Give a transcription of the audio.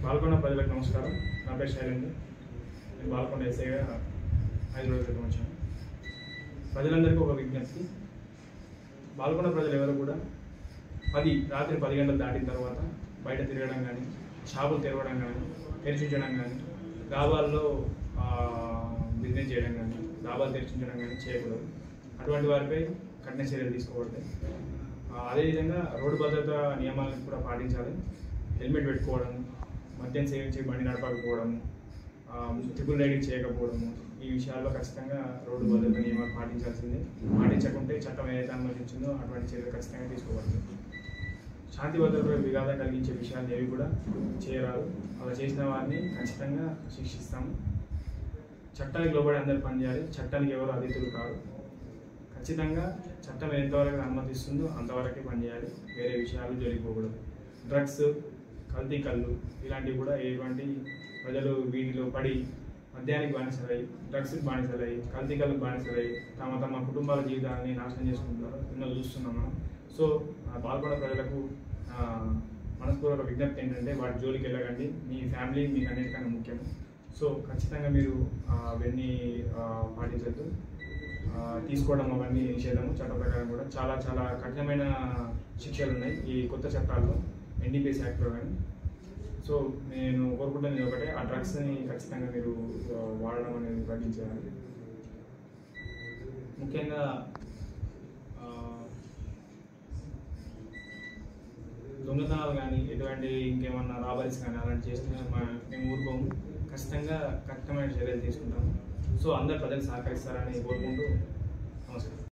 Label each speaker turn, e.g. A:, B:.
A: బాల్కొండ ప్రజలకు నమస్కారం. నా పేరు శైలేంద్ర. నేను బాల్కొండ ఎస్ఐగా 5 రోజుల క్రితం వచ్చాను. ప్రజలందరికీ ఒక విజ్ఞప్తి. బాల్కొండ ప్రజలు ఎవరు కూడా రాత్రి 10 గంటలు దాటిన తర్వాత బయట తిరగడం కానీ, షాపులు తెరవడం కానీ, తెరిచించడం కానీ, డాబాల్లో బిజినెస్ చేయడం కానీ, డాబాలు తెరిచించడం కానీ చేయకూడదు. అటువంటి వారిపై కఠిన చర్యలు తీసుకోకూడదు. అదేవిధంగా రోడ్డు భద్రతా నియమాలను కూడా పాటించాలి. హెల్మెట్ పెట్టుకోవడం, మద్యం సేవించి బండి నడపకపోవడము, ట్రిపుల్ రైడింగ్ చేయకపోవడము, ఈ విషయాల్లో ఖచ్చితంగా రోడ్డు భద్రతా నియమాలు పాటించాల్సిందే. పాటించకుంటే చట్టం ఏదైతే అనుమతించిందో అటువంటి చర్యలు ఖచ్చితంగా తీసుకోబడుతుంది. శాంతి భద్రతలకు విఘాతం కలిగించే విషయాలు ఏవి కూడా చేయరాదు. అలా చేసిన వారిని ఖచ్చితంగా శిక్షిస్తాము. చట్టానికి లోబడి అందరూ పనిచేయాలి. చట్టానికి ఎవరు అతిథులు కాదు. ఖచ్చితంగా చట్టం ఎంతవరకు అనుమతిస్తుందో అంతవరకే పనిచేయాలి. వేరే విషయాలు జరిగిపోకూడదు. డ్రగ్స్, కల్తీ కళ్ళు ఇలాంటివి కూడా ఎటువంటి ప్రజలు వీటిలో పడి మద్యానికి బానిసలై, డ్రగ్స్కి బానిసలై, కల్తీ కళ్ళకు బానిసలై తమ కుటుంబాల జీవితాన్ని నాశనం చేసుకుంటున్నారు. ఎన్నో చూస్తున్నాం మనం. సో బాల్కొండ ప్రజలకు మనస్పూర్వక విజ్ఞప్తి ఏంటంటే వాటి జోలికి వెళ్ళకండి. మీ ఫ్యామిలీ మీకు అన్నిటికన్నా ముఖ్యం. సో ఖచ్చితంగా మీరు అవన్నీ పాటించద్దు. తీసుకోవడం అవన్నీ నిషేధము. చట్ట ప్రకారం కూడా చాలా చాలా కఠినమైన శిక్షలు ఉన్నాయి ఈ కొత్త చట్టాల్లో, NDPS యాక్ట్లో కానీ. సో నేను కోరుకుంటున్నది ఒకటే, ఆ డ్రగ్స్ని ఖచ్చితంగా మీరు వాడడం అనేది తగ్గించాలి. ముఖ్యంగా దొంగతనాలు కానీ, ఎటువంటి ఇంకేమన్నా రాబరీస్ కానీ అలాంటి చేస్తే మేము ఊరుకోము. ఖచ్చితంగా కఠినమైన చర్యలు తీసుకుంటాము. సో అందరు ప్రజలు సహకరిస్తారని కోరుకుంటూ నమస్కారం.